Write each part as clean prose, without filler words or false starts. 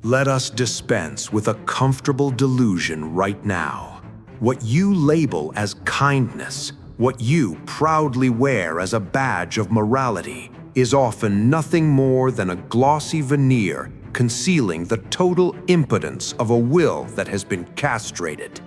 Let us dispense with a comfortable delusion right now. What you label as kindness, what you proudly wear as a badge of morality, is often nothing more than a glossy veneer concealing the total impotence of a will that has been castrated.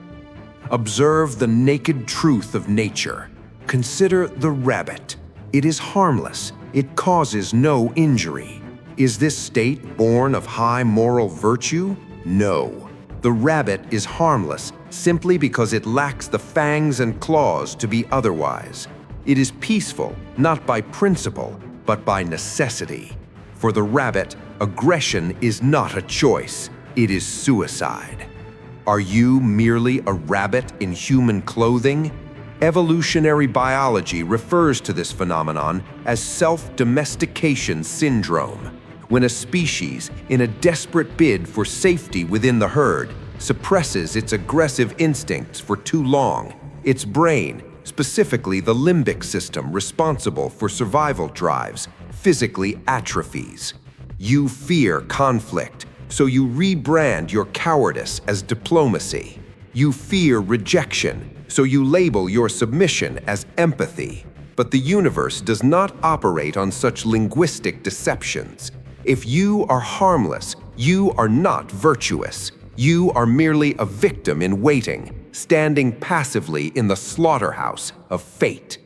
Observe the naked truth of nature. Consider the rabbit. It is harmless. It causes no injury. Is this state born of high moral virtue? No. The rabbit is harmless simply because it lacks the fangs and claws to be otherwise. It is peaceful, not by principle, but by necessity. For the rabbit, aggression is not a choice, it is suicide. Are you merely a rabbit in human clothing? Evolutionary biology refers to this phenomenon as Self-Domestication Syndrome, when a species, in a desperate bid for safety within the herd, suppresses its aggressive instincts for too long. Its brain, specifically the limbic system responsible for survival drives, physically atrophies. You fear conflict, so you rebrand your cowardice as diplomacy. You fear rejection, so you label your submission as empathy. But the universe does not operate on such linguistic deceptions. If you are harmless, you are not virtuous. You are merely a victim in waiting, standing passively in the slaughterhouse of fate.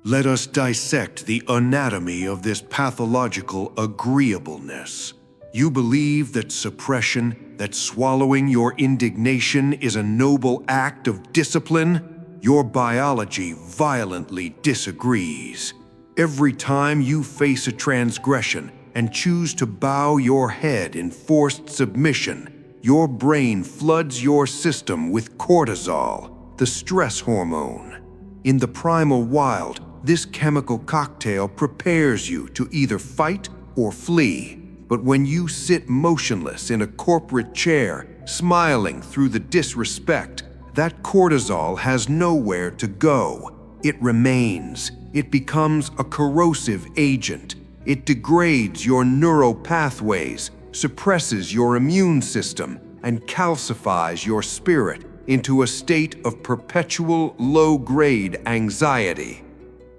Let us dissect the anatomy of this pathological agreeableness. You believe that suppression, that swallowing your indignation is a noble act of discipline? Your biology violently disagrees. Every time you face a transgression and choose to bow your head in forced submission, your brain floods your system with cortisol, the stress hormone. In the primal wild, this chemical cocktail prepares you to either fight or flee. But when you sit motionless in a corporate chair, smiling through the disrespect, that cortisol has nowhere to go. It remains. It becomes a corrosive agent. It degrades your neural pathways, suppresses your immune system, and calcifies your spirit into a state of perpetual low-grade anxiety.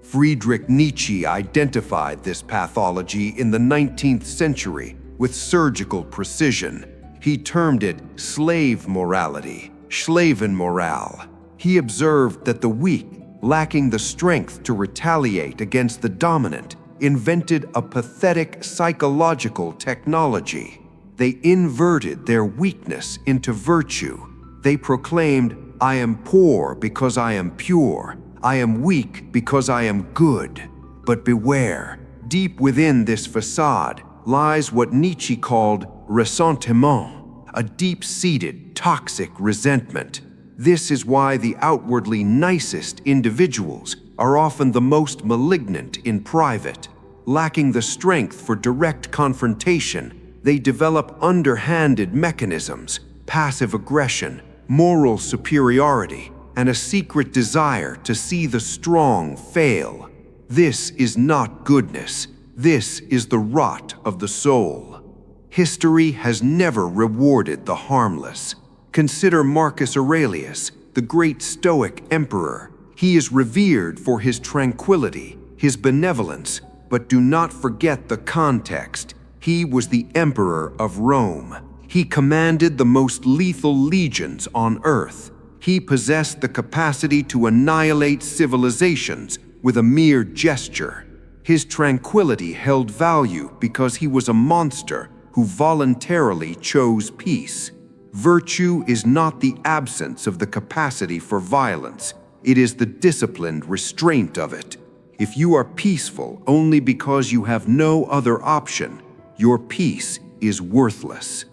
Friedrich Nietzsche identified this pathology in the 19th century with surgical precision. He termed it slave morality, Schlavenmoral. He observed that the weak, lacking the strength to retaliate against the dominant, invented a pathetic psychological technology. They inverted their weakness into virtue. They proclaimed, "I am poor because I am pure. I am weak because I am good." But beware, deep within this facade lies what Nietzsche called ressentiment, a deep-seated, toxic resentment. This is why the outwardly nicest individuals are often the most malignant in private. Lacking the strength for direct confrontation, they develop underhanded mechanisms, passive aggression, moral superiority, and a secret desire to see the strong fail. This is not goodness. This is the rot of the soul. History has never rewarded the harmless. Consider Marcus Aurelius, the great Stoic emperor. He is revered for his tranquility, his benevolence, but do not forget the context. He was the emperor of Rome. He commanded the most lethal legions on earth. He possessed the capacity to annihilate civilizations with a mere gesture. His tranquility held value because he was a monster who voluntarily chose peace. Virtue is not the absence of the capacity for violence. It is the disciplined restraint of it. If you are peaceful only because you have no other option, your peace is worthless.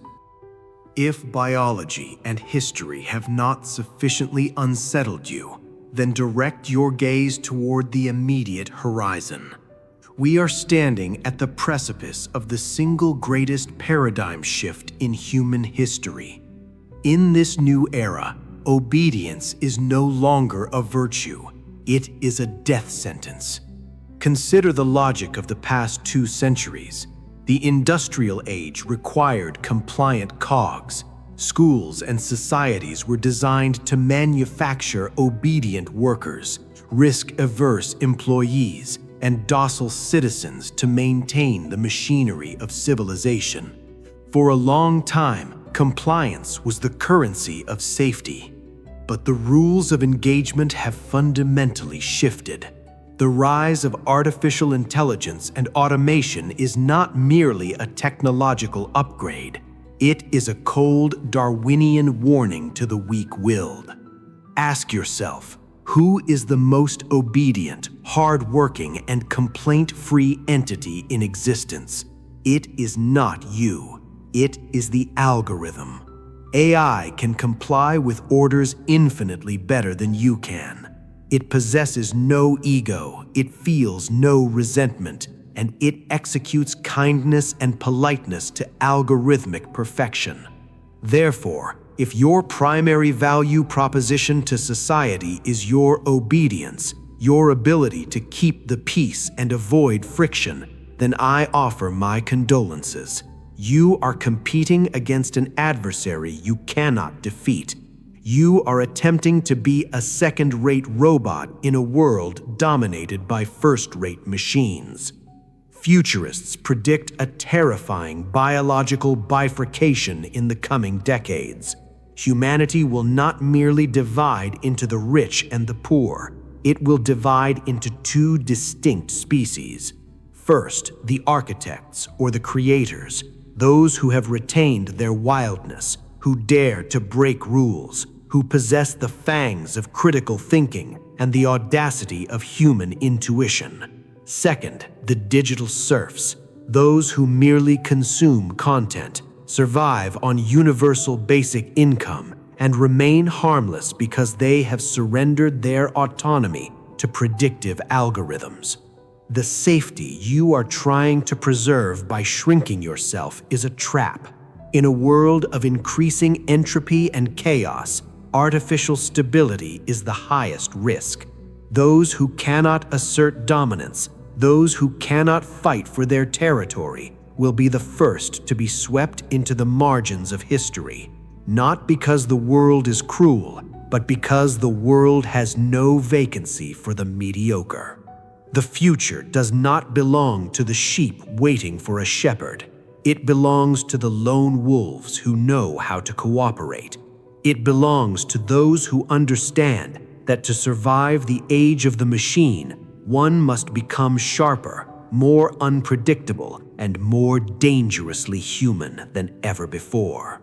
If biology and history have not sufficiently unsettled you, then direct your gaze toward the immediate horizon. We are standing at the precipice of the single greatest paradigm shift in human history. In this new era, obedience is no longer a virtue. It is a death sentence. Consider the logic of the past 2 centuries. The industrial age required compliant cogs. Schools and societies were designed to manufacture obedient workers, risk-averse employees, and docile citizens to maintain the machinery of civilization. For a long time, compliance was the currency of safety. But the rules of engagement have fundamentally shifted. The rise of artificial intelligence and automation is not merely a technological upgrade. It is a cold Darwinian warning to the weak-willed. Ask yourself, who is the most obedient, hard-working, and complaint-free entity in existence? It is not you. It is the algorithm. AI can comply with orders infinitely better than you can. It possesses no ego, it feels no resentment, and it executes kindness and politeness to algorithmic perfection. Therefore, if your primary value proposition to society is your obedience, your ability to keep the peace and avoid friction, then I offer my condolences. You are competing against an adversary you cannot defeat. You are attempting to be a second-rate robot in a world dominated by first-rate machines. Futurists predict a terrifying biological bifurcation in the coming decades. Humanity will not merely divide into the rich and the poor. It will divide into two distinct species. First, the architects or the creators, those who have retained their wildness, who dare to break rules, who possess the fangs of critical thinking and the audacity of human intuition. Second, the digital serfs, those who merely consume content, survive on universal basic income, and remain harmless because they have surrendered their autonomy to predictive algorithms. The safety you are trying to preserve by shrinking yourself is a trap. In a world of increasing entropy and chaos, artificial stability is the highest risk. Those who cannot assert dominance, those who cannot fight for their territory, will be the first to be swept into the margins of history. Not because the world is cruel, but because the world has no vacancy for the mediocre. The future does not belong to the sheep waiting for a shepherd. It belongs to the lone wolves who know how to cooperate. It belongs to those who understand that to survive the age of the machine, one must become sharper, more unpredictable, and more dangerously human than ever before.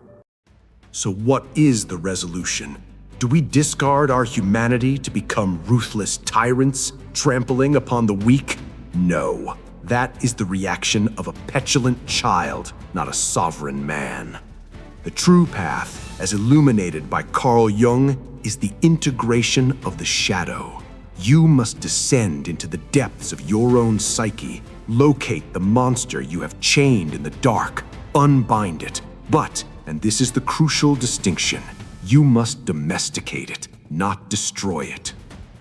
So what is the resolution? Do we discard our humanity to become ruthless tyrants, trampling upon the weak? No. That is the reaction of a petulant child, not a sovereign man. The true path, as illuminated by Carl Jung, is the integration of the shadow. You must descend into the depths of your own psyche, locate the monster you have chained in the dark, unbind it. But, and this is the crucial distinction, you must domesticate it, not destroy it.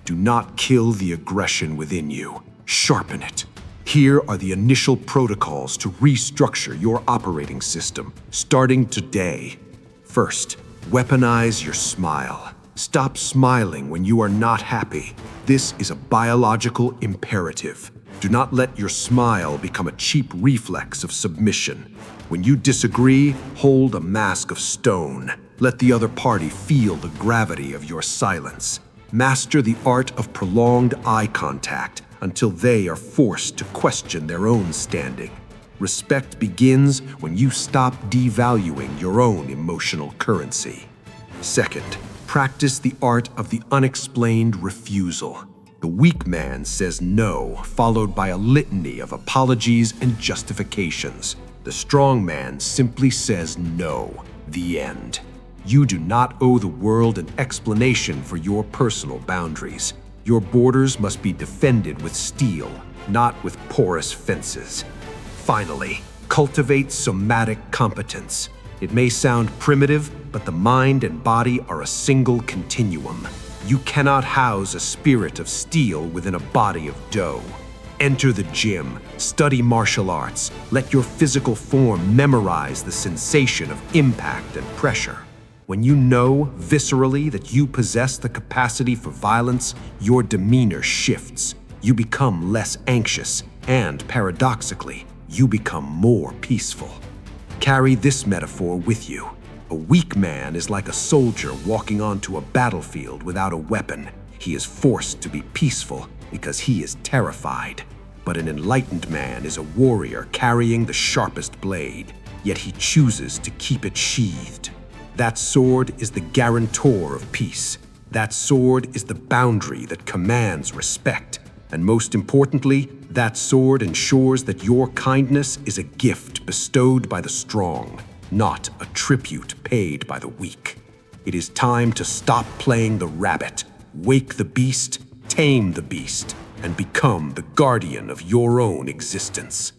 Do not kill the aggression within you, sharpen it. Here are the initial protocols to restructure your operating system, starting today. First, weaponize your smile. Stop smiling when you are not happy. This is a biological imperative. Do not let your smile become a cheap reflex of submission. When you disagree, hold a mask of stone. Let the other party feel the gravity of your silence. Master the art of prolonged eye contact until they are forced to question their own standing. Respect begins when you stop devaluing your own emotional currency. Second, practice the art of the unexplained refusal. The weak man says no, followed by a litany of apologies and justifications. The strong man simply says no, the end. You do not owe the world an explanation for your personal boundaries. Your borders must be defended with steel, not with porous fences. Finally, cultivate somatic competence. It may sound primitive, but the mind and body are a single continuum. You cannot house a spirit of steel within a body of dough. Enter the gym, study martial arts, let your physical form memorize the sensation of impact and pressure. When you know viscerally that you possess the capacity for violence, your demeanor shifts. You become less anxious, and paradoxically, you become more peaceful. Carry this metaphor with you. A weak man is like a soldier walking onto a battlefield without a weapon. He is forced to be peaceful because he is terrified. But an enlightened man is a warrior carrying the sharpest blade, yet he chooses to keep it sheathed. That sword is the guarantor of peace. That sword is the boundary that commands respect. And most importantly, that sword ensures that your kindness is a gift bestowed by the strong, not a tribute paid by the weak. It is time to stop playing the rabbit, wake the beast, tame the beast, and become the guardian of your own existence.